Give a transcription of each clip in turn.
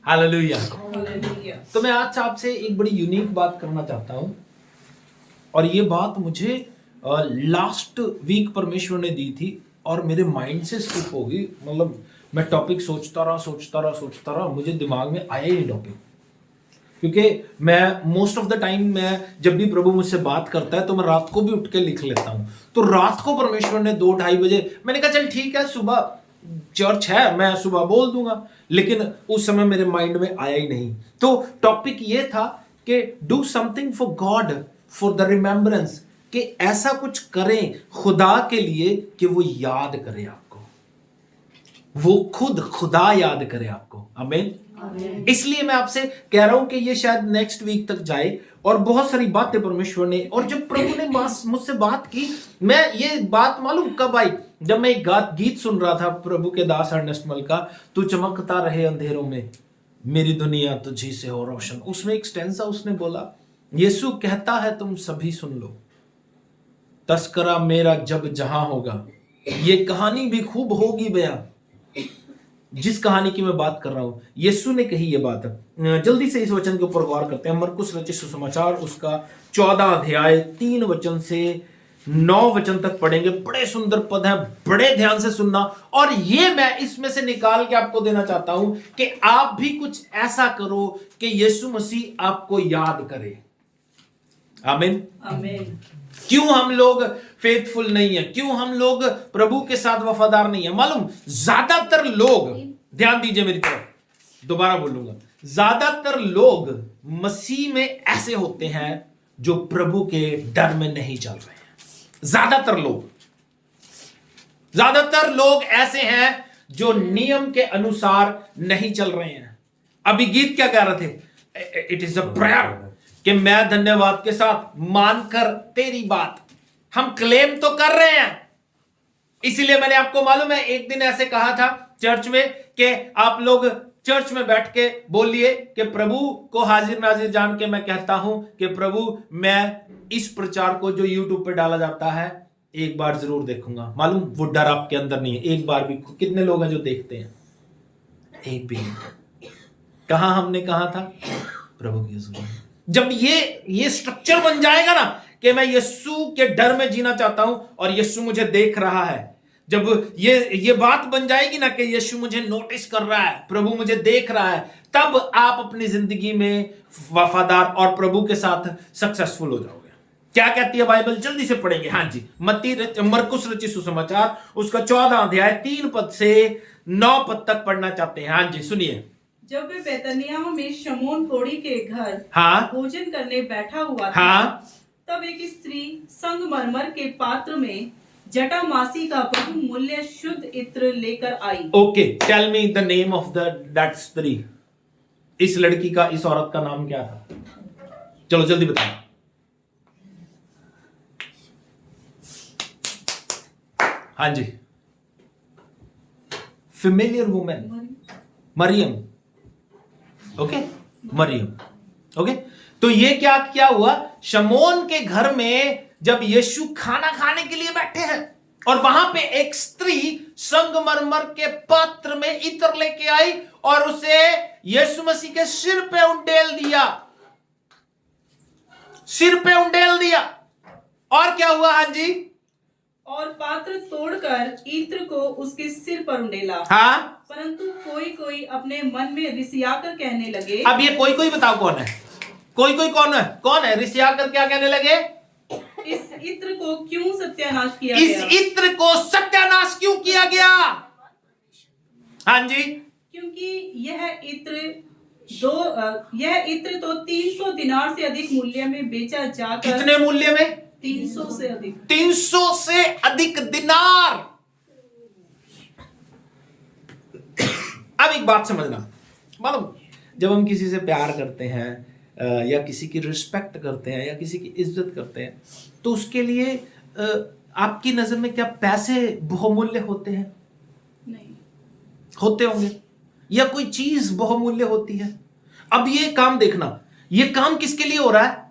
Hallelujah. Hallelujah. तो मैं आज आपसे एक बड़ी यूनिक बात करना चाहता हूं, और ये बात मुझे लास्ट वीक परमेश्वर ने दी थी और मेरे माइंड से स्किप हो गई। मतलब मैं टॉपिक सोचता रहा, मुझे दिमाग में आया ही नहीं टॉपिक, क्योंकि मैं मोस्ट ऑफ द टाइम मैं जब भी प्रभु मुझसे बात करता है तो मैं रात को भी उठ के लिख लेता हूं। तो रात को परमेश्वर ने 2-2:30 बजे, मैंने कहा चल ठीक है, सुबह चर्च है, मैं सुबह बोल दूंगा, लेकिन उस समय मेरे माइंड में आया ही नहीं। तो टॉपिक ये था कि do something for God for the remembrance, कि ऐसा कुछ करें खुदा के लिए कि वो याद करे आपको, वो खुद खुदा याद करे आपको। आमीन। इसलिए मैं आपसे कह रहा हूं कि ये शायद नेक्स्ट वीक तक जाए, और बहुत सारी बातें परमेश्वर ने, और जब प्रभु ने मुझसे बात की, मैं ये बात मालूम कब आई, जब मैं एक गीत सुन रहा था प्रभु के दास अर्नेस्ट मल का, तू चमकता रहे अंधेरों में, मेरी दुनिया तुझी से हो रोशन। उसमें एक स्टैंजा उसने बोला, यीशु कहता है तुम सभी सुन लो, तस्करा मेरा जब जहां होगा, ये कहानी भी खूब होगी बयां। जिस कहानी की मैं बात कर रहा हूं, यीशु ने कही ये बात। जल्दी से इस वचन के ऊपर गौर करते हैं। मरकुस रचित सुसमाचार उसका 14 अध्याय 3 वचन से 9 वचन तक पढ़ेंगे। बड़े सुंदर पद हैं, बड़े ध्यान से सुनना। और ये मैं इसमें से निकाल के आपको देना चाहता हूं कि आप भी कुछ ऐसा करो कि यीशु मसीह आपको याद करे। आमीन। आमीन। क्यों हम लोग फेथफुल नहीं है, क्यों हम लोग प्रभु के साथ वफादार नहीं है? मालूम, ज्यादातर लोग, ध्यान दीजिए मेरी तरफ, दोबारा बोलूंगा, ज्यादातर लोग मसीह में ऐसे होते हैं जो प्रभु के डर में नहीं चल रहे हैं। ज्यादातर लोग ऐसे हैं जो नियम के अनुसार नहीं चल रहे हैं। अभी गीत क्या कह रहे थे? इट इज अ प्रेयर कि मैं धन्यवाद के साथ मानकर तेरी बात, हम क्लेम तो कर रहे हैं। इसीलिए मैंने आपको मालूम है एक दिन ऐसे कहा था चर्च में कि आप लोग चर्च में बैठ के बोलिए कि प्रभु को हाजिर नाजिर जान के मैं कहता हूं कि प्रभु, मैं इस प्रचार को जो यूट्यूब पे डाला जाता है एक बार जरूर देखूंगा। मालूम, वो डर आपके अंदर नहीं है। एक बार भी, कितने लोग हैं जो देखते हैं? एक भी नहीं। कहां हमने कहा था? प्रभु की हुजूरी। जब ये स्ट्रक्चर बन जाएगा ना कि मैं यीशु के डर में जीना चाहता हूं और यीशु मुझे देख रहा है, जब ये बात बन जाएगी ना कि यीशु मुझे नोटिस कर रहा है, प्रभु मुझे देख रहा है, तब आप अपनी जिंदगी में वफादार और प्रभु के साथ सक्सेसफुल हो जाओगे। क्या कहती है बाइबल? जल्दी से पढ़ेंगे। हाँ जी, मरकुस रचित सुसमाचार उसका 14 अध्याय 3 पद से 9 पद तक पढ़ना चाहते हैं। हाँ जी, सुनिए। जब वे बैतनिय्याह में शमौन कोढ़ी के घर भोजन करने बैठा हुआ था, तब एक स्त्री संगमरमर के पात्र में जटामासी का बहुमूल्य शुद्ध इत्र लेकर आई। Okay, tell me the name of that स्त्री। इस लड़की का, इस औरत का नाम क्या था? चलो जल्दी बताओ। हाँ जी, familiar women, Mariam. Okay, Mariam. Okay, तो ये क्या हुआ? शमौन के घर में जब यीशु खाना खाने के लिए बैठे हैं और वहां पे एक स्त्री संगमरमर के पात्र में इत्र लेके आई और उसे यीशु मसीह के सिर पे उंडेल दिया। और क्या हुआ? हाँ जी, और पात्र तोड़कर इत्र को उसके सिर पर उंडेला। परंतु कोई अपने मन में रिसियाकर कहने लगे। अब ये कोई बताओ कौन है? कोई कौन है रिसियाकर क्या कहने लगे? इस इत्र को क्यों सत्यानाश किया गया? इस इत्र को सत्यानाश क्यों किया गया? हाँ जी, क्योंकि यह इत्र तो 300 दिनार से अधिक मूल्य में बेचा जाकर। कितने मूल्य में? 300 से अधिक। 300 से अधिक दिनार। अब एक बात समझना, मतलब जब हम किसी से प्यार करते हैं या किसी की रिस्पेक्ट करते हैं या किसी की इज्जत करते हैं, तो उसके लिए आपकी नजर में क्या पैसे बहुमूल्य होते हैं? नहीं होते होंगे। या कोई चीज बहुमूल्य होती है? अब ये काम देखना, ये काम किसके लिए हो रहा है?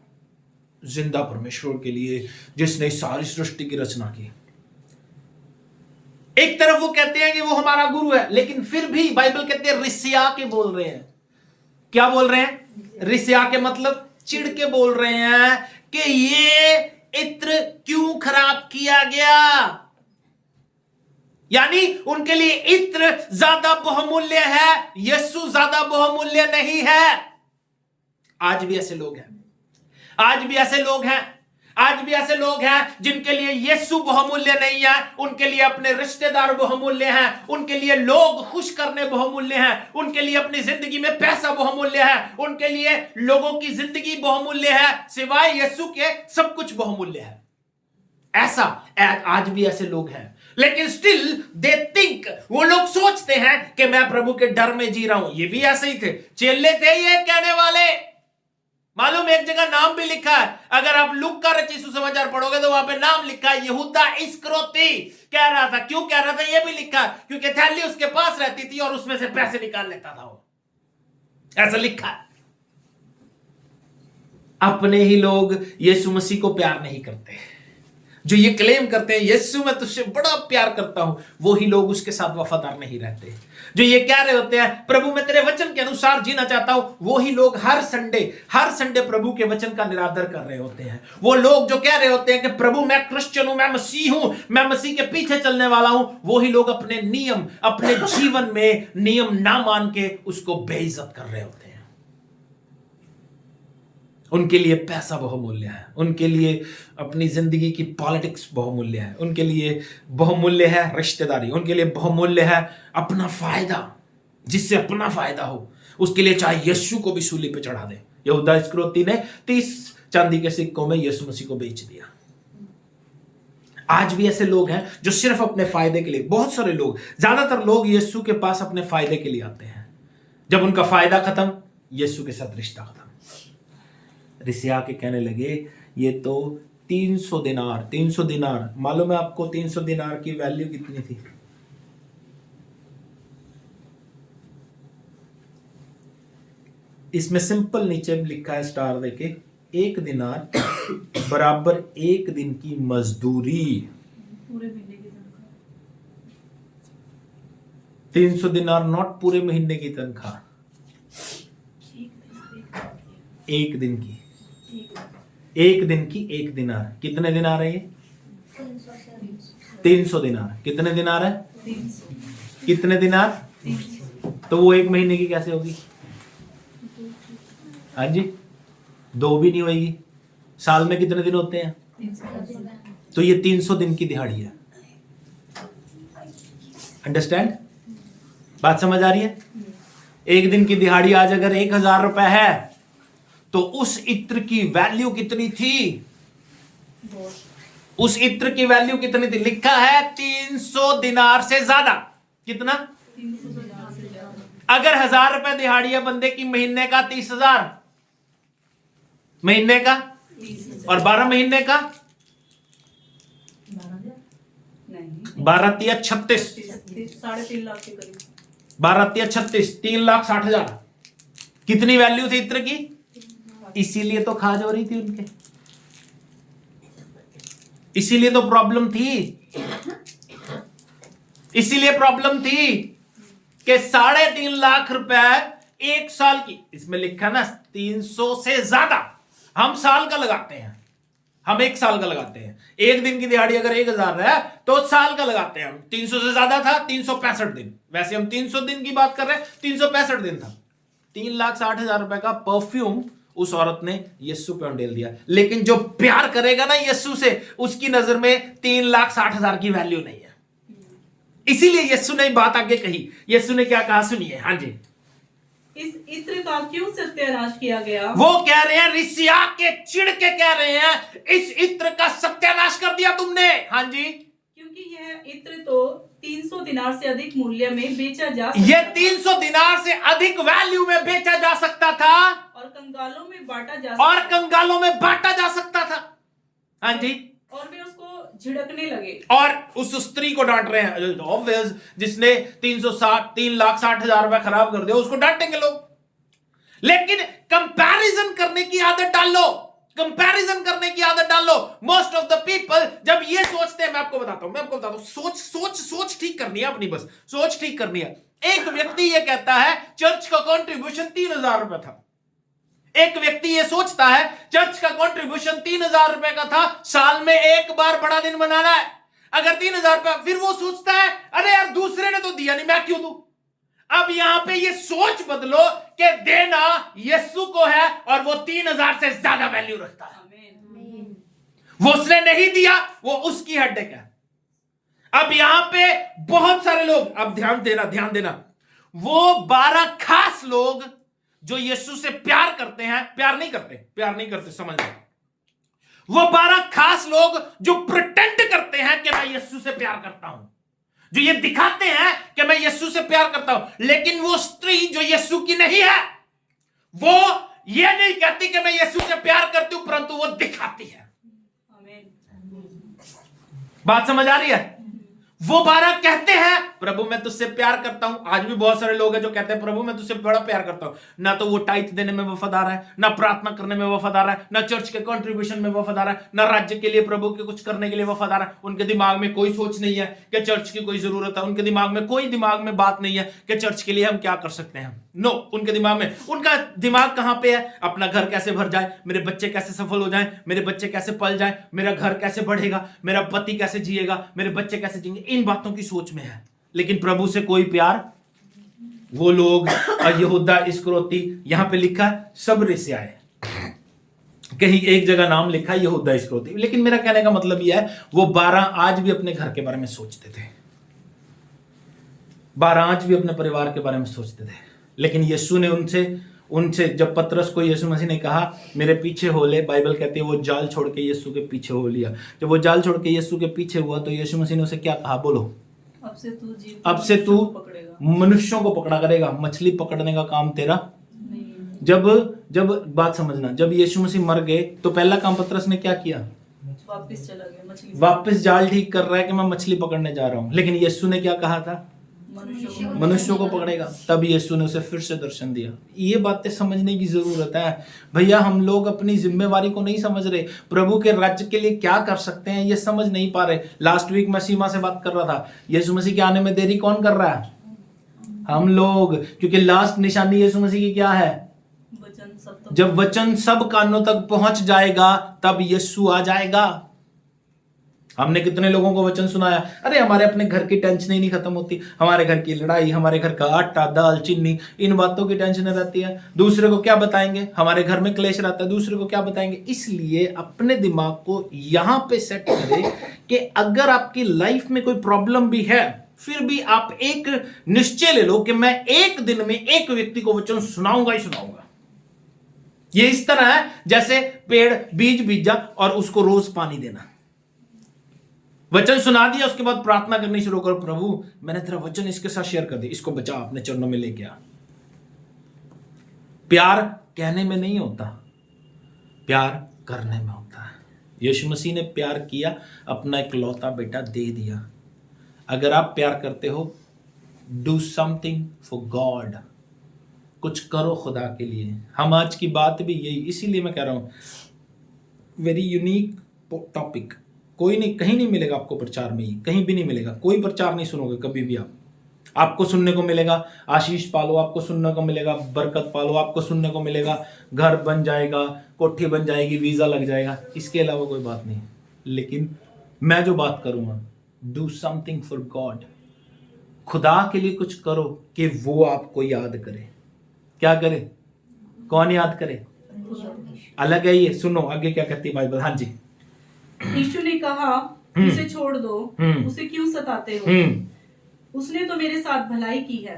जिंदा परमेश्वर के लिए, जिसने सारी सृष्टि की रचना की। एक तरफ वो कहते हैं कि वो हमारा गुरु है, लेकिन फिर भी बाइबल कहते हैं रिसिया के बोल रहे हैं। क्या बोल रहे हैं? रिसिया के मतलब चिढ़ के बोल रहे हैं कि ये इत्र क्यों खराब किया गया। यानी उनके लिए इत्र ज्यादा बहुमूल्य है, यीशु ज्यादा बहुमूल्य नहीं है। आज भी ऐसे लोग हैं, आज भी ऐसे लोग हैं, आज भी ऐसे लोग हैं जिनके लिए यीशु बहुमूल्य नहीं है। उनके लिए अपने रिश्तेदार बहुमूल्य हैं, उनके लिए लोग खुश करने बहुमूल्य हैं, उनके लिए अपनी जिंदगी में पैसा बहुमूल्य है, उनके लिए लोगों की जिंदगी बहुमूल्य है, सिवाय यीशु के सब कुछ बहुमूल्य है। ऐसा आज भी ऐसे लोग हैं, लेकिन स्टिल दे थिंक, वो लोग सोचते हैं कि मैं प्रभु के डर में जी रहा हूं। ये भी ऐसे ही थे, चेले थे ये कहने वाले। मालूम एक जगह नाम भी लिखा है, अगर आप लूका का रचित सुसमाचार पढ़ोगे तो वहां पे नाम लिखा है यहूदा इस्करियोती। कह रहा था, क्यों कह रहा था ये भी लिखा है, क्योंकि थैली उसके पास रहती थी और उसमें से पैसे निकाल लेता था वो, ऐसा लिखा है। अपने ही लोग यीशु मसीह को प्यार नहीं करते, जो ये क्लेम करते हैं यीशु मैं तुझसे बड़ा प्यार करता हूं, वो ही लोग उसके साथ वफादार नहीं रहते। जो ये कह रहे होते हैं प्रभु मैं तेरे वचन के अनुसार जीना चाहता हूं, वो ही लोग हर संडे प्रभु के वचन का निरादर कर रहे होते हैं। वो लोग जो कह रहे होते हैं कि प्रभु मैं क्रिश्चियन हूं, मैं मसीह हूं, मैं मसीह के पीछे चलने वाला हूं, वो ही लोग अपने नियम, अपने जीवन में नियम ना मान के उसको बेइज्जत कर रहे होते हैं। उनके लिए पैसा बहुमूल्य है, उनके लिए अपनी जिंदगी की पॉलिटिक्स बहुमूल्य है, उनके लिए बहुमूल्य है रिश्तेदारी, उनके लिए बहुमूल्य है अपना फायदा, जिससे अपना फायदा हो उसके लिए चाहे यीशु को भी सूली पे चढ़ा दे। यहूदा इस्करियोती ने 30 चांदी के सिक्कों में यीशु मसीह को बेच दिया। आज भी ऐसे लोग हैं जो सिर्फ अपने फायदे के लिए, बहुत सारे लोग, ज्यादातर लोग यीशु के पास अपने फायदे के लिए आते हैं। जब उनका फायदा खत्म, यीशु के साथ रिश्ता खत्म। रिसिया के कहने लगे ये तो 300 दिनार, मालूम है आपको 300 दिनार की वैल्यू कितनी थी? इसमें सिंपल नीचे लिखा है स्टार देके, 1 दिनार बराबर 1 दिन की मजदूरी। पूरे महीने की तनख्वाह। 300 दिनार नॉट पूरे महीने की तनख्वाह, 1 दिन की, 1 दिन की 1 दिनार। कितने दिनार है ये? 300 दिनार। कितने दिनार है? 300। कितने दिनार? 300। तो वो 1 महीने की कैसे होगी? हाँ जी, 2 भी नहीं होगी। साल में कितने दिन होते हैं? 300। तो ये 300 दिन की दिहाड़ी है। अंडरस्टैंड? बात समझ आ रही है? 1 दिन की दिहाड़ी आज अगर 1000 रुपए है तो उस इत्र की वैल्यू कितनी थी? उस इत्र की वैल्यू कितनी थी? लिखा है 300 दिनार से ज्यादा। कितना? 300 दिनार से ज्यादा। अगर 1000 रुपए दिहाड़ी है बंदे की, महीने का 30,000, महीने का 30,000, और 12 महीने का 12 तिया 36, 3.5 लाख के करीब। 12 तिया 36, 3,60,000। कितनी वैल्यू थी इत्र की? इसीलिए तो खाज हो रही थी उनके, इसीलिए तो प्रॉब्लम थी, इसीलिए प्रॉब्लम थी कि 3.5 लाख रुपए 1 साल की, इसमें लिखा ना 300 से ज्यादा। हम साल का लगाते हैं, हम 1 साल का लगाते हैं। 1 दिन की दिहाड़ी अगर 1000 है तो साल का लगाते हैं हम। 300 से ज्यादा था 365 दिन, वैसे हम 300 दिन की बात कर रहे हैं, 365 दिन था। 3,60,000 रुपए का परफ्यूम उस औरत ने यीशु पे उंडेल दिया। लेकिन जो प्यार करेगा ना यीशु से, उसकी नजर में 3,60,000 की वैल्यू नहीं है। इसीलिए यीशु ने बात आगे कही। यीशु ने क्या कहा सुनिए। हाँ जी, इस इत्र का क्यों सत्यानाश किया गया? वो कह रहे हैं, रिसिया के चिढ़ के कह रहे हैं, इस इत्र का सत्यानाश कर दिया तुमने। हाँ जी, क्योंकि यह इत्र तो 300 दिनार से अधिक मूल्य में बेचा जा सकता, ये 300 दिनार से अधिक वैल्यू में बेचा जा सकता था और कंगालों में बांटा जा सकता था। हाँ जी, और वे उसको झिड़कने लगे और उस स्त्री को डांट रहे हैं। ऑब्वियस, जिसने 3,60,000 रुपए खराब कर दिया उसको डांटेंगे लोग। लेकिन कंपैरिजन करने की आदत डाल लो, कंपैरिजन करने की आदत डाल लो। मोस्ट ऑफ द पीपल जब ये सोचते हैं मैं आपको बताता हूं, सोच ठीक करनी है अपनी, बस सोच ठीक करनी है। एक व्यक्ति ये कहता है चर्च का कंट्रीब्यूशन 3,000 रुपए था। एक व्यक्ति ये सोचता है चर्च का कंट्रीब्यूशन 3,000 रुपए का था, साल में एक बार बड़ा दिन मनाना है, अगर 3,000 रुपए, फिर वो सोचता है अरे यार दूसरे ने तो दिया नहीं, मैं क्यों दूं। अब यहां पे ये सोच बदलो कि देना यीशु को है और वो 3,000 से ज्यादा वैल्यू रखता है। वो उसने नहीं दिया, वो उसकी हेडेक है। अब यहां पे बहुत सारे लोग, अब ध्यान देना, वो 12 खास लोग जो यीशु से प्यार करते हैं, प्यार नहीं करते, समझ लो। वो 12 खास लोग जो प्रिटेंड करते हैं कि मैं यीशु से प्यार करता हूं, जो ये दिखाते हैं कि मैं यीशु से प्यार करता हूं, लेकिन वो स्त्री जो यीशु की नहीं है, वो ये नहीं कहती कि मैं यीशु से प्यार करती हूं, परंतु वो दिखाती है। बात समझ आ रही है? वो 12 कहते हैं प्रभु मैं तुझसे प्यार करता हूं। आज भी बहुत सारे लोग हैं जो कहते हैं प्रभु मैं तुझसे बड़ा प्यार करता हूं, ना तो वो टाइट देने में वफादार है, ना प्रार्थना करने में वफादार है, ना चर्च के कंट्रीब्यूशन में वफादार है, ना राज्य के लिए प्रभु के कुछ करने के लिए वफादार है। उनके दिमाग में कोई सोच नहीं है कि चर्च की कोई जरूरत है, उनके दिमाग में बात नहीं है कि चर्च के लिए हम क्या कर सकते हैं। नो, उनके दिमाग में, उनका दिमाग कहां पे है? अपना घर कैसे भर जाए, मेरे बच्चे कैसे सफल हो जाएं, मेरे बच्चे कैसे पल जाएं, मेरा घर कैसे बढ़ेगा, मेरा पति कैसे जिएगा, मेरे बच्चे कैसे जिएंगे, इन बातों की सोच में है। लेकिन प्रभु से कोई प्यार, वो लोग यहूदा इस्करियोती, यहां पे लिखा है सब्र से आए, कहीं एक जगह नाम लिखा है यहूदा इस्करियोती। लेकिन मेरा कहने का मतलब यह है वो 12 आज भी अपने घर के बारे में सोचते थे, 12 आज भी अपने परिवार के बारे में सोचते थे। लेकिन यीशु ने उनसे जब पतरस को यीशु मसीह ने कहा मेरे पीछे हो ले, बाइबल कहती है वो जाल छोड़ के यीशु के पीछे हो लिया। जब वो जाल छोड़ के यीशु के पीछे हुआ तो यीशु मसीह ने उसे क्या कहा? बोलो, अब से तू मनुष्यों को पकड़ा करेगा, मछली पकड़ने का काम तेरा नहीं। जब बात समझना, जब यीशु मसीह मर गए तो पहला काम पतरस ने क्या किया? वापस चला गया, मछली वापस जाल ठीक कर रहा है कि मैं मछली पकड़ने जा रहा हूं। लेकिन यीशु ने क्या कहा था? मनुष्यों को पकड़ेगा। तब यीशु ने उसे फिर से दर्शन दिया। ये बातें समझने की जरूरत है भैया। हम लोग अपनी जिम्मेवारी को नहीं समझ रहे, प्रभु के राज्य के लिए क्या कर सकते हैं ये समझ नहीं पा रहे। लास्ट वीक मैं सीमा से बात कर रहा था, यीशु मसीह के आने में देरी कौन कर रहा है? हम लोग, क्योंकि लास्ट निशानी यीशु मसीह की क्या है? जब वचन सब कानों तक पहुंच जाएगा तब यीशु आ जाएगा। हमने कितने लोगों को वचन सुनाया, अरे हमारे अपने घर की टेंशन ही नहीं खत्म होती, हमारे घर की लड़ाई, हमारे घर का आटा दाल चीनी, इन बातों की टेंशन रहती है। दूसरे को क्या बताएंगे? हमारे घर में क्लेश रहता है, दूसरे को क्या बताएंगे? इसलिए अपने दिमाग को यहां पे सेट करें कि अगर आपकी लाइफ में कोई प्रॉब्लम भी है, फिर भी आप एक निश्चय ले लो कि मैं एक दिन में एक व्यक्ति को वचन सुनाऊंगा ही सुनाऊंगा। ये इस तरह है जैसे पेड़ बीज बीजा और उसको रोज पानी देना। वचन सुना दिया, उसके बाद प्रार्थना करनी शुरू करो, प्रभु मैंने तेरा वचन इसके साथ शेयर कर दिया, इसको बचा, अपने चरणों में लेके आ। प्यार कहने में नहीं होता, प्यार करने में होता है। यीशु मसीह ने प्यार किया, अपना इकलौता बेटा दे दिया। अगर आप प्यार करते हो, डू समथिंग फॉर गॉड, कुछ करो खुदा के लिए। हम आज की बात भी यही, इसीलिए मैं कह रहा हूं वेरी यूनिक टॉपिक। कोई नहीं, कहीं नहीं मिलेगा आपको प्रचार में, ही कहीं भी नहीं मिलेगा। कोई प्रचार नहीं सुनोगे कभी भी आपको सुनने को मिलेगा आशीष पालो, आपको सुनने को मिलेगा बरकत पालो, आपको सुनने को मिलेगा घर बन जाएगा, कोठी बन जाएगी, वीजा लग जाएगा, इसके अलावा कोई बात नहीं। लेकिन मैं जो बात करूंगा, डू समथिंग फॉर गॉड, खुदा के लिए कुछ करो कि वो आपको याद करे। क्या करे? कौन याद करे? अलग है ये। सुनो आगे क्या कहती है बाइबल। हाँ जी। यीशु ने कहा उसे छोड़ दो, उसे क्यों सताते हो? उसने तो मेरे साथ भलाई की है।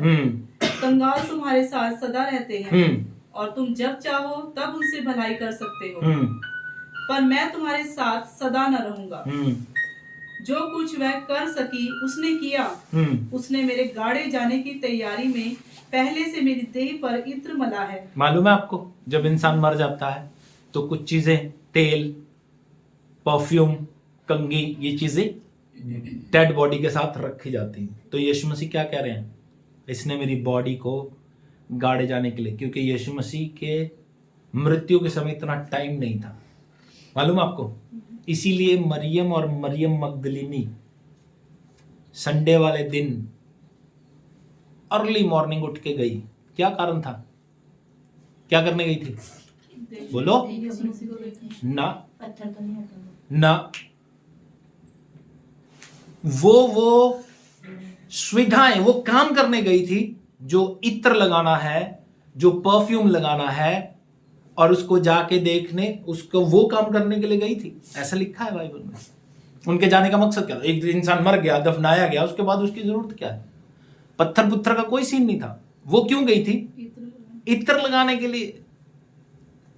कंगाल तुम्हारे साथ सदा रहते हैं और तुम जब चाहो तब उनसे भलाई कर सकते हो, पर मैं तुम्हारे साथ सदा न रहूंगा। जो कुछ वह कर सकी उसने किया। उसने मेरे गाड़े जाने की तैयारी में पहले से मेरी देह पर इत्र मला है। मालूम है आपको, जब इंसान मर जाता है तो कुछ चीजें, तेल, परफ्यूम, कंघी, ये चीजें डेड बॉडी के साथ रखी जाती हैं। तो यीशु मसीह क्या कह रहे हैं? इसने मेरी बॉडी को गाड़े जाने के लिए, क्योंकि यीशु मसीह के मृत्यु के समय इतना टाइम नहीं था। मालूम आपको, इसीलिए मरियम और मरियम मगदलिनी संडे वाले दिन अर्ली मॉर्निंग उठ के गई। क्या कारण था? क्या करने गई थी? बोलो ना ना। वो सुविधाएं, वो काम करने गई थी जो इत्र लगाना है, जो परफ्यूम लगाना है, और उसको जाके देखने, उसको वो काम करने के लिए गई थी। ऐसा लिखा है बाइबल में। उनके जाने का मकसद क्या था? एक इंसान मर गया, दफनाया गया, उसके बाद उसकी जरूरत क्या है? पत्थर पुत्थर का कोई सीन नहीं था। वो क्यों गई थी? इत्र लगाने के लिए,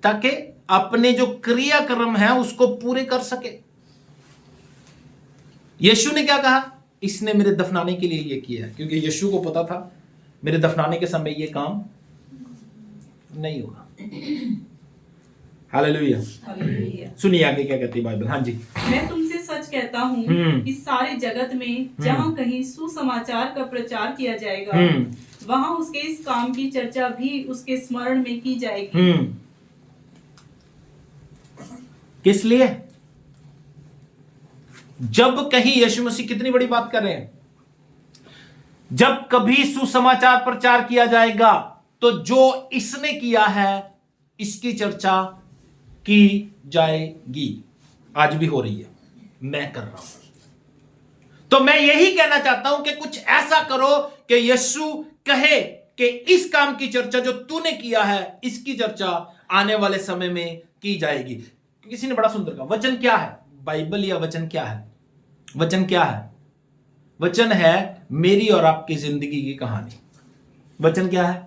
ताकि अपने जो क्रियाक्रम है उसको पूरे कर सके। यीशु ने क्या कहा? इसने मेरे दफनाने के लिए ये किया है, क्योंकि यीशु को पता था मेरे दफनाने के समय ये काम नहीं होगा। हालेलुया। सुनिए आगे क्या कहती है बाइबल। हाँ जी। मैं तुमसे सच कहता हूँ कि सारे जगत में जहाँ कहीं सुसमाचार का प्रचार किया जाएगा, वहाँ उसके इस काम की चर्चा भी उसके स्मरण में की जाएगी। किस लिए? जब कहीं, यीशु मसीह कितनी बड़ी बात कर रहे हैं, जब कभी सुसमाचार प्रचार किया जाएगा तो जो इसने किया है इसकी चर्चा की जाएगी। आज भी हो रही है, मैं कर रहा हूं। तो मैं यही कहना चाहता हूं कि कुछ ऐसा करो कि यीशु कहे कि इस काम की चर्चा जो तूने किया है, इसकी चर्चा आने वाले समय में की जाएगी। किसी ने बड़ा सुंदर कहा, वचन क्या है? बाइबल या वचन क्या है? वचन क्या है? वचन है मेरी और आपकी जिंदगी की कहानी। वचन क्या है?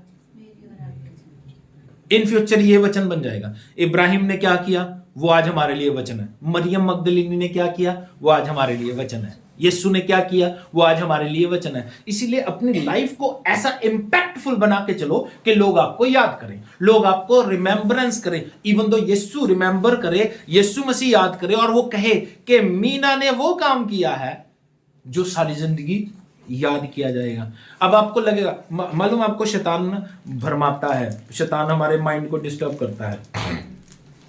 इन फ्यूचर ये वचन बन जाएगा। इब्राहिम ने क्या किया, वो आज हमारे लिए वचन है। मरियम मगदलिनी ने क्या किया, वो आज हमारे लिए वचन है। यीशु ने क्या किया, वो आज हमारे लिए वचन है। इसीलिए अपनी लाइफ को ऐसा इंपैक्टफुल बना के चलो कि लोग आपको याद करें, लोग आपको रिमेंबरेंस करें। इवन दो यीशु रिमेंबर करे, यीशु मसीह याद करे और वो कहे कि मीना ने वो काम किया है जो सारी जिंदगी याद किया जाएगा। अब आपको लगेगा, मालूम आपको शैतान भरमाता है, शैतान हमारे माइंड को डिस्टर्ब करता है।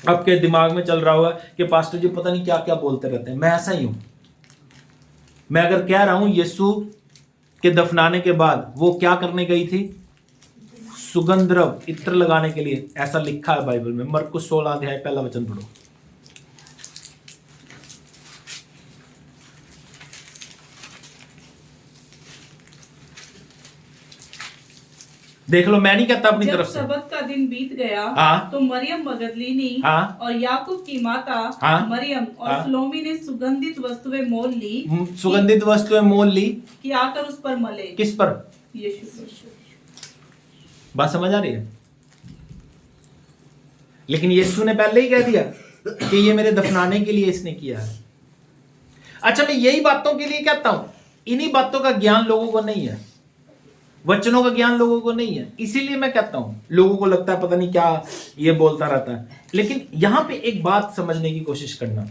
आपके दिमाग में चल रहा होगा कि पास्टर जी पता नहीं क्या क्या बोलते रहते हैं। मैं ऐसा ही हूं। मैं अगर कह रहा हूं यीशु के दफनाने के बाद वो क्या करने गई थी, सुगंध द्रव इत्र लगाने के लिए, ऐसा लिखा है बाइबल में। मरकुस 16 अध्याय पहला वचन पढ़ो। देख लो, मैं नहीं कहता अपनी तरफ से। जब सबत का दिन बीत गया, तो मरियम मगदलिनी और याकूब की माता मरियम और सलोमी ने सुगंधित वस्तुएं मोल ली। सुगंधित वस्तुएं मोल ली कि आकर उस पर मले। किस पर? यीशु पर। बात समझ आ रही है? लेकिन यीशु ने पहले ही कह दिया कि ये मेरे दफनाने के लिए इसने किया है। अच्छा, मैं यही बातों के लिए कहता हूं, इन्हीं बातों का ज्ञान लोगों को नहीं है, वचनों का ज्ञान लोगों को नहीं है। इसीलिए मैं कहता हूं, लोगों को लगता है पता नहीं क्या ये बोलता रहता है। लेकिन यहां पे एक बात समझने की कोशिश करना,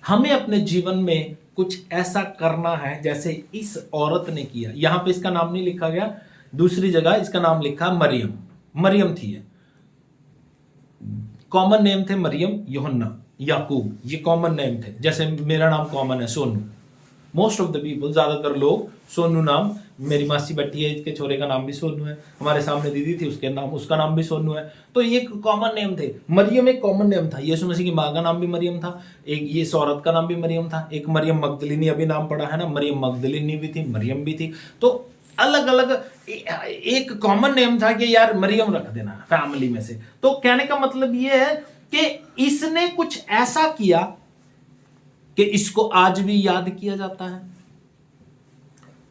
हमें अपने जीवन में कुछ ऐसा करना है जैसे इस औरत ने किया। यहां पे इसका नाम नहीं लिखा गया, दूसरी जगह इसका नाम लिखा मरियम। मरियम थी, ये कॉमन नेम थे, मरियम, यूहन्ना, याकूब, ये कॉमन नेम थे। जैसे मेरा नाम कॉमन है, Sonu. Most of the people, ज्यादातर लोग सोनू नाम, मेरी मासी बैठी है, इसके छोरे का नाम भी सोनू है, हमारे सामने दीदी थी उसका नाम भी सोनू है। तो ये कॉमन नेम थे। मरियम एक कॉमन नेम था। यीशु मसीह की माँ का नाम भी मरियम था, एक ये औरत का नाम भी मरियम था, एक मरियम मगदलिनी अभी नाम पड़ा है ना, मरियम मगदलिनी भी थी, मरियम भी थी। तो अलग अलग एक कॉमन नेम था कि यार मरियम रख देना फैमिली में से। तो कहने का मतलब ये है कि इसने कुछ ऐसा किया कि इसको आज भी याद किया जाता है।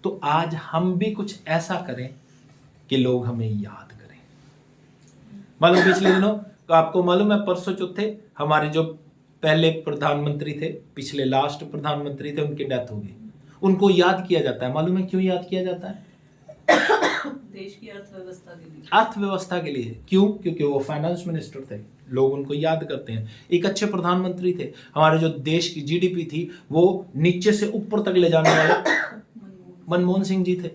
तो आज हम भी कुछ ऐसा करें कि लोग हमें याद करें। मालूम पिछले दिनों आपको मालूम है, परसों चौथे हमारे जो पहले प्रधानमंत्री थे, पिछले लास्ट प्रधानमंत्री थे, उनकी डेथ हो गई। उनको याद किया जाता है। मालूम है क्यों याद किया जाता है? देश की अर्थव्यवस्था के लिए। अर्थव्यवस्था के लिए। क्यों? क्योंकि वो फाइनेंस मिनिस्टर थे, लोग उनको याद करते हैं। एक अच्छे प्रधानमंत्री थे। हमारे जो देश की जीडीपी थी वो नीचे से ऊपर तक ले जाने वाले मनमोहन सिंह जी थे।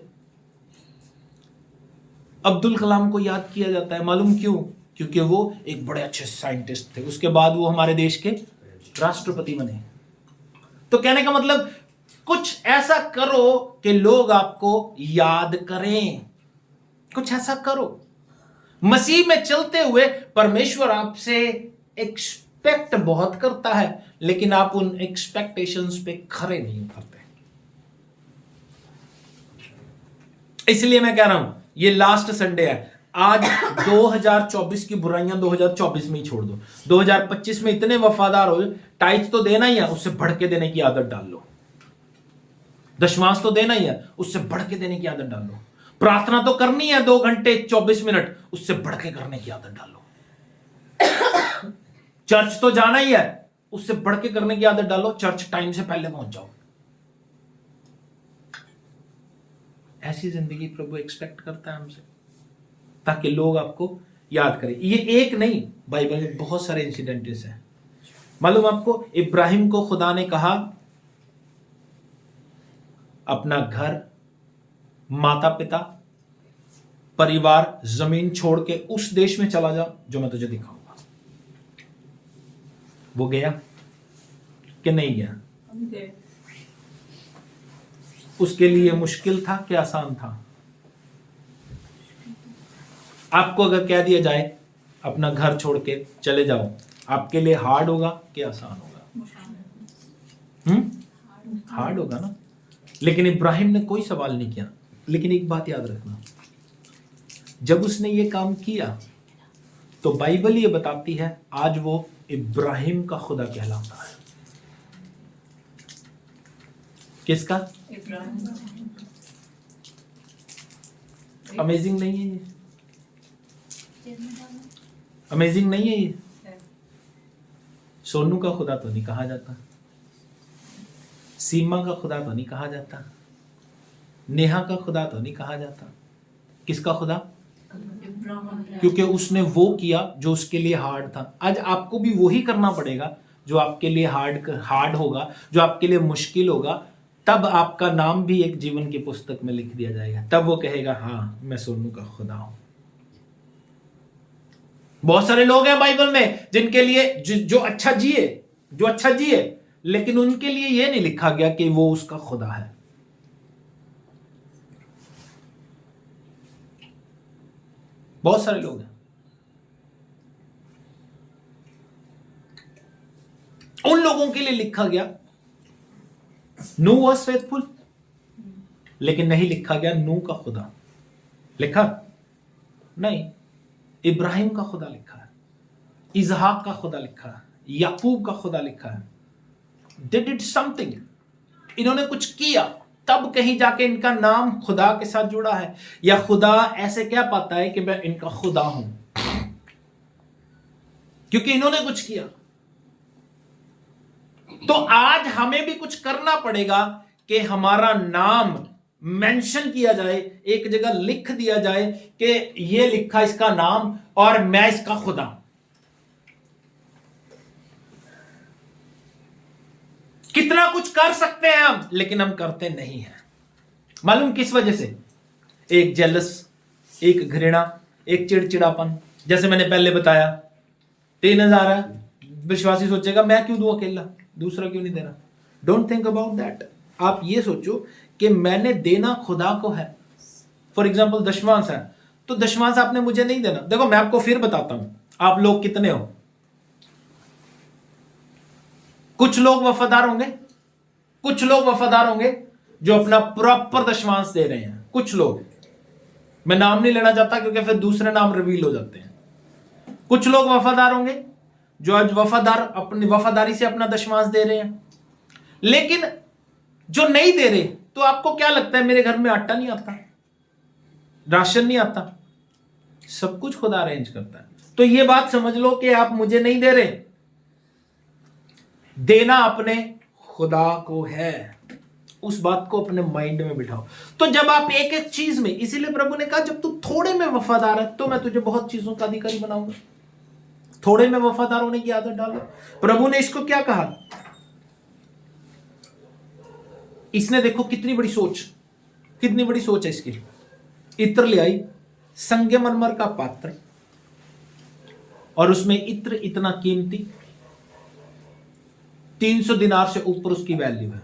अब्दुल कलाम को याद किया जाता है। मालूम क्यों? क्योंकि वो एक बड़े अच्छे साइंटिस्ट थे। उसके बाद वो हमारे देश के राष्ट्रपति बने। तो कहने का मतलब कुछ ऐसा करो कि लोग आपको याद करें, कुछ ऐसा करो। मसीह में चलते हुए परमेश्वर आपसे एक्सपेक्ट बहुत करता है, लेकिन आप उन एक्सपेक्टेशंस पे खरे नहीं उतरते। इसलिए मैं कह रहा हूं ये लास्ट संडे है। आज 2024 की बुराइयां 2024 में ही छोड़ दो। 2025 में इतने वफादार हो, टाइज तो देना ही है, उससे बढ़ के देने की आदत डाल लो। दशमांश तो देना ही है, उससे बढ़ के देने की आदत डाल लो। प्रार्थना तो करनी है 2 घंटे 24 मिनट, उससे बढ़ के करने की आदत डालो। चर्च तो जाना ही है, उससे बढ़ के करने की आदत डालो। चर्च टाइम से पहले पहुंच जाओ। ऐसी जिंदगी प्रभु एक्सपेक्ट करता है हमसे, ताकि लोग आपको याद करें। ये एक नहीं, बाइबल में बहुत सारे इंसिडेंट्स हैं। मालूम आपको, इब्राहिम को खुदा ने कहा अपना घर, माता पिता, परिवार, जमीन छोड़ के उस देश में चला जा जो मैं तुझे दिखाऊंगा। वो गया कि नहीं गया? उसके लिए मुश्किल था कि आसान था? आपको अगर कह दिया जाए अपना घर छोड़ के चले जाओ, आपके लिए हार्ड होगा कि आसान होगा? हार्ड होगा ना। लेकिन इब्राहिम ने कोई सवाल नहीं किया। लेकिन एक बात याद रखना, जब उसने ये काम किया तो बाइबल ये बताती है आज वो इब्राहिम का खुदा कहलाता है। किसका? अमेजिंग नहीं है ये? अमेजिंग नहीं है ये? सोनू का खुदा तो नहीं कहा जाता, सीमा का खुदा तो नहीं कहा जाता, नेहा का खुदा तो नहीं कहा जाता। किसका खुदा? क्योंकि उसने वो किया जो उसके लिए हार्ड था। आज आपको भी वही करना पड़ेगा जो आपके लिए हार्ड होगा, जो आपके लिए मुश्किल होगा। तब आपका नाम भी एक जीवन की पुस्तक में लिख दिया जाएगा। तब वो कहेगा हाँ, मैं सोनू का खुदा हूं। बहुत सारे लोग हैं बाइबल में जिनके लिए जो अच्छा जिए, लेकिन उनके लिए यह नहीं लिखा गया कि वो उसका खुदा है। बहुत सारे लोग हैं। उन लोगों के लिए लिखा गया नू वाज फेथफुल, लेकिन नहीं लिखा गया नू का खुदा। लिखा नहीं, इब्राहिम का खुदा लिखा है, इजहाक का खुदा लिखा है, याकूब का खुदा लिखा है। दे डिड समथिंग, इन्होंने कुछ किया, तब कहीं जाके इनका नाम खुदा के साथ जुड़ा है। या खुदा ऐसे कह पाता है कि मैं इनका खुदा हूं, क्योंकि इन्होंने कुछ किया। तो आज हमें भी कुछ करना पड़ेगा कि हमारा नाम मेंशन किया जाए, एक जगह लिख दिया जाए कि ये लिखा इसका नाम और मैं इसका खुदा। कितना कुछ कर सकते हैं हम, लेकिन हम करते नहीं हैं। मालूम किस वजह से? एक जेलस, एक घृणा, एक चिड़चिड़ापन। जैसे मैंने पहले बताया 3000 है, विश्वासी सोचेगा मैं क्यों दूं अकेला, दूसरा क्यों नहीं देना। Don't think about that. आप ये सोचो कि मैंने देना खुदा को है। फॉर एग्जाम्पल दशमांश है, तो दशमांश आपने मुझे नहीं देना। देखो मैं आपको फिर बताता हूं, आप लोग कितने हो। कुछ लोग वफादार होंगे, कुछ लोग वफादार होंगे जो अपना प्रॉपर दशमांश दे रहे हैं। कुछ लोग, मैं नाम नहीं लेना चाहता क्योंकि फिर दूसरे नाम रिवील हो जाते हैं। कुछ लोग वफादार होंगे जो आज अपनी वफादारी से अपना दशमांश दे रहे हैं। लेकिन जो नहीं दे रहे, तो आपको क्या लगता है मेरे घर में आटा नहीं आता, राशन नहीं आता? सब कुछ खुदा अरेंज करता है। तो ये बात समझ लो कि आप मुझे नहीं दे रहे, देना अपने खुदा को है। उस बात को अपने माइंड में बिठाओ। तो जब आप एक एक चीज में, इसीलिए प्रभु ने कहा जब तू थोड़े में वफादार है तो मैं तुझे बहुत चीजों का अधिकारी बनाऊंगा। थोड़े में वफादार होने की आदत डालो। प्रभु ने इसको क्या कहा? इसने देखो कितनी बड़ी सोच है इसकी। इत्र ले आई, संगमरमर का पात्र, और उसमें इत्र इतना कीमती, 300 दिनार से ऊपर उसकी वैल्यू है।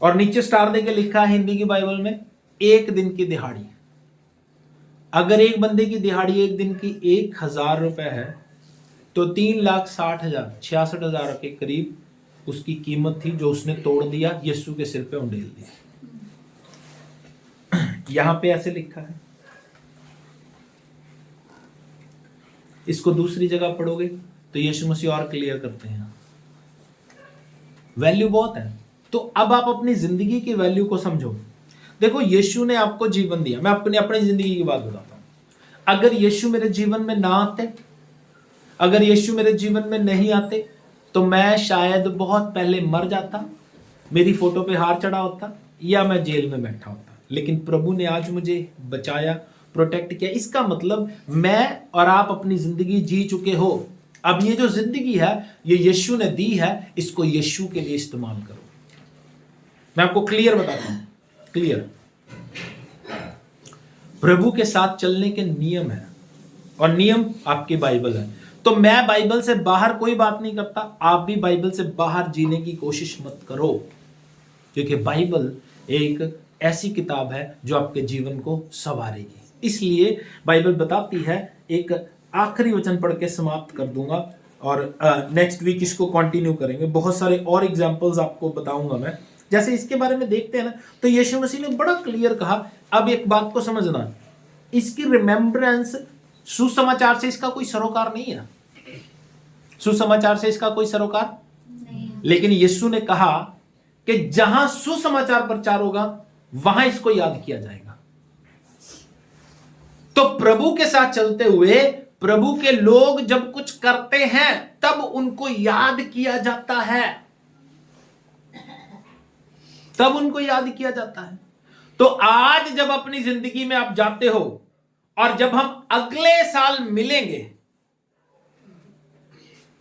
और नीचे स्टार देके लिखा है हिंदी की बाइबल में, एक दिन की दिहाड़ी। अगर एक बंदे की दिहाड़ी एक दिन की 1000 रुपए है तो 3,60,000 66,000 के करीब उसकी कीमत थी, जो उसने तोड़ दिया, यीशु के सिर पे उंडेल दिया। यहां पे ऐसे लिखा है। इसको दूसरी जगह पढ़ोगे तो यीशु मसीह और क्लियर करते हैं, वैल्यू बहुत है। तो अब आप अपनी जिंदगी की वैल्यू को समझो। देखो, यीशु ने आपको जीवन दिया। मैं अपनी जिंदगी की बात बताता हूं। अगर यीशु मेरे जीवन में ना आते, अगर यीशु मेरे जीवन में नहीं आते, तो मैं शायद बहुत पहले मर जाता, मेरी फोटो पे हार चढ़ा होता, या मैं जेल में बैठा होता। लेकिन प्रभु ने आज मुझे बचाया, प्रोटेक्ट किया। इसका मतलब मैं और आप अपनी जिंदगी जी चुके हो। अब ये जो जिंदगी है ये यीशु ने दी है, इसको यीशु के लिए इस्तेमाल करो। मैं आपको क्लियर बताता हूं, क्लियर। प्रभु के साथ चलने के नियम है, और नियम आपकी बाइबल है। तो मैं बाइबल से बाहर कोई बात नहीं करता, आप भी बाइबल से बाहर जीने की कोशिश मत करो, क्योंकि बाइबल एक ऐसी किताब है जो आपके जीवन को संवारेगी। इसलिए बाइबल बताती है, एक आखिरी वचन पढ़ के समाप्त कर दूंगा, और नेक्स्ट वीक इसको कंटिन्यू करेंगे। बहुत सारे और एग्जांपल्स आपको बताऊंगा मैं। जैसे इसके बारे में देखते हैं ना, तो यीशु मसीह ने बड़ा क्लियर कहा। अब एक बात को समझना, इसकी रिमेम्बरेंस सुसमाचार से इसका कोई सरोकार नहीं है, सुसमाचार से इसका कोई सरोकार नहीं। लेकिन यीशु ने कहा कि जहां सुसमाचार प्रचार होगा वहां इसको याद किया जाएगा। तो प्रभु के साथ चलते हुए प्रभु के लोग जब कुछ करते हैं तब उनको याद किया जाता है, तब उनको याद किया जाता है। तो आज जब अपनी जिंदगी में आप जाते हो, और जब हम अगले साल मिलेंगे,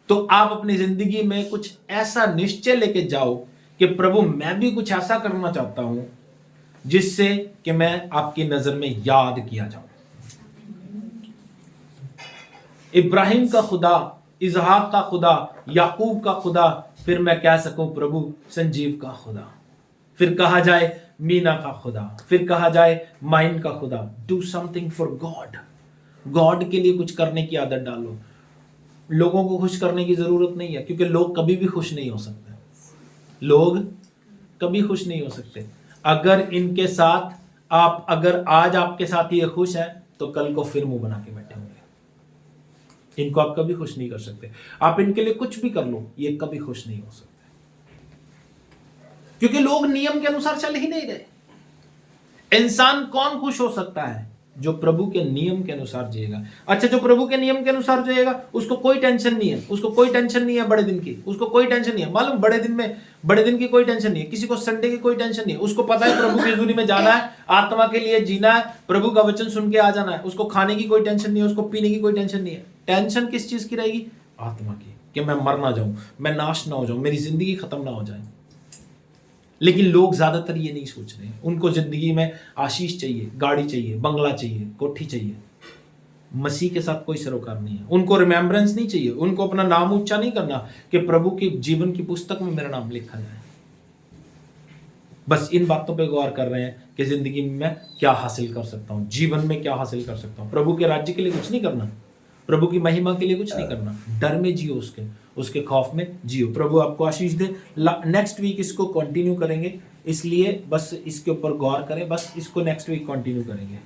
तो आप अपनी जिंदगी में कुछ ऐसा निश्चय लेके जाओ कि प्रभु मैं भी कुछ ऐसा करना चाहता हूं जिससे कि मैं आपकी नजर में याद किया जाऊं। इब्राहिम का खुदा, इजहाक का खुदा, याकूब का खुदा, फिर मैं कह सकूं प्रभु संजीव का खुदा, फिर कहा जाए मीना का खुदा, फिर कहा जाए माइन का खुदा। Do something for God. God के लिए कुछ करने की आदत डालो। लोगों को खुश करने की जरूरत नहीं है, क्योंकि लोग कभी भी खुश नहीं हो सकते। लोग कभी खुश नहीं हो सकते। अगर इनके साथ आप, अगर आज आपके साथ ये खुश है, तो कल को फिर मुंह बना के बैठे होंगे। इनको आप कभी खुश नहीं कर सकते। आप इनके लिए कुछ भी कर लो, ये कभी खुश नहीं हो सकते, क्योंकि लोग नियम के अनुसार चल ही नहीं रहे। इंसान कौन खुश हो सकता है? जो प्रभु के नियम के अनुसार जिएगा। अच्छा, जो प्रभु के नियम के अनुसार जिएगा उसको कोई टेंशन नहीं है, उसको कोई टेंशन नहीं है बड़े दिन की, उसको कोई टेंशन नहीं है। मालूम, बड़े दिन की कोई टेंशन नहीं है, किसी को संडे की कोई टेंशन नहीं है। उसको पता है प्रभु की हजूरी में जाना है, आत्मा के लिए जीना है, प्रभु का वचन सुन के आ जाना है। उसको खाने की कोई टेंशन नहीं है, उसको पीने की कोई टेंशन नहीं है। टेंशन किस चीज की रहेगी? आत्मा की, कि मैं मर ना जाऊं, मैं नाश ना हो जाऊं, मेरी जिंदगी खत्म ना हो जाए। लेकिन लोग ज्यादातर ये नहीं सोच रहे हैं। उनको जिंदगी में आशीष चाहिए, गाड़ी चाहिए, बंगला चाहिए, कोठी चाहिए। मसीह के साथ कोई सरोकार नहीं है। उनको रिमेम्बरेंस नहीं चाहिए, उनको अपना नाम ऊंचा नहीं करना कि प्रभु के जीवन की पुस्तक में मेरा नाम लिखा जाए। बस इन बातों पे गौर कर रहे हैं कि जिंदगी में मैं क्या हासिल कर सकता हूं, जीवन में क्या हासिल कर सकता हूं। प्रभु के राज्य के लिए कुछ नहीं करना, प्रभु की महिमा के लिए कुछ नहीं करना। डर में जियो, उसके खौफ में जियो। प्रभु आपको आशीष दे। नेक्स्ट वीक इसको कंटिन्यू करेंगे, इसलिए बस इसके ऊपर गौर करें। बस इसको नेक्स्ट वीक कंटिन्यू करेंगे।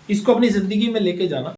इसको अपनी जिंदगी में लेके जाना।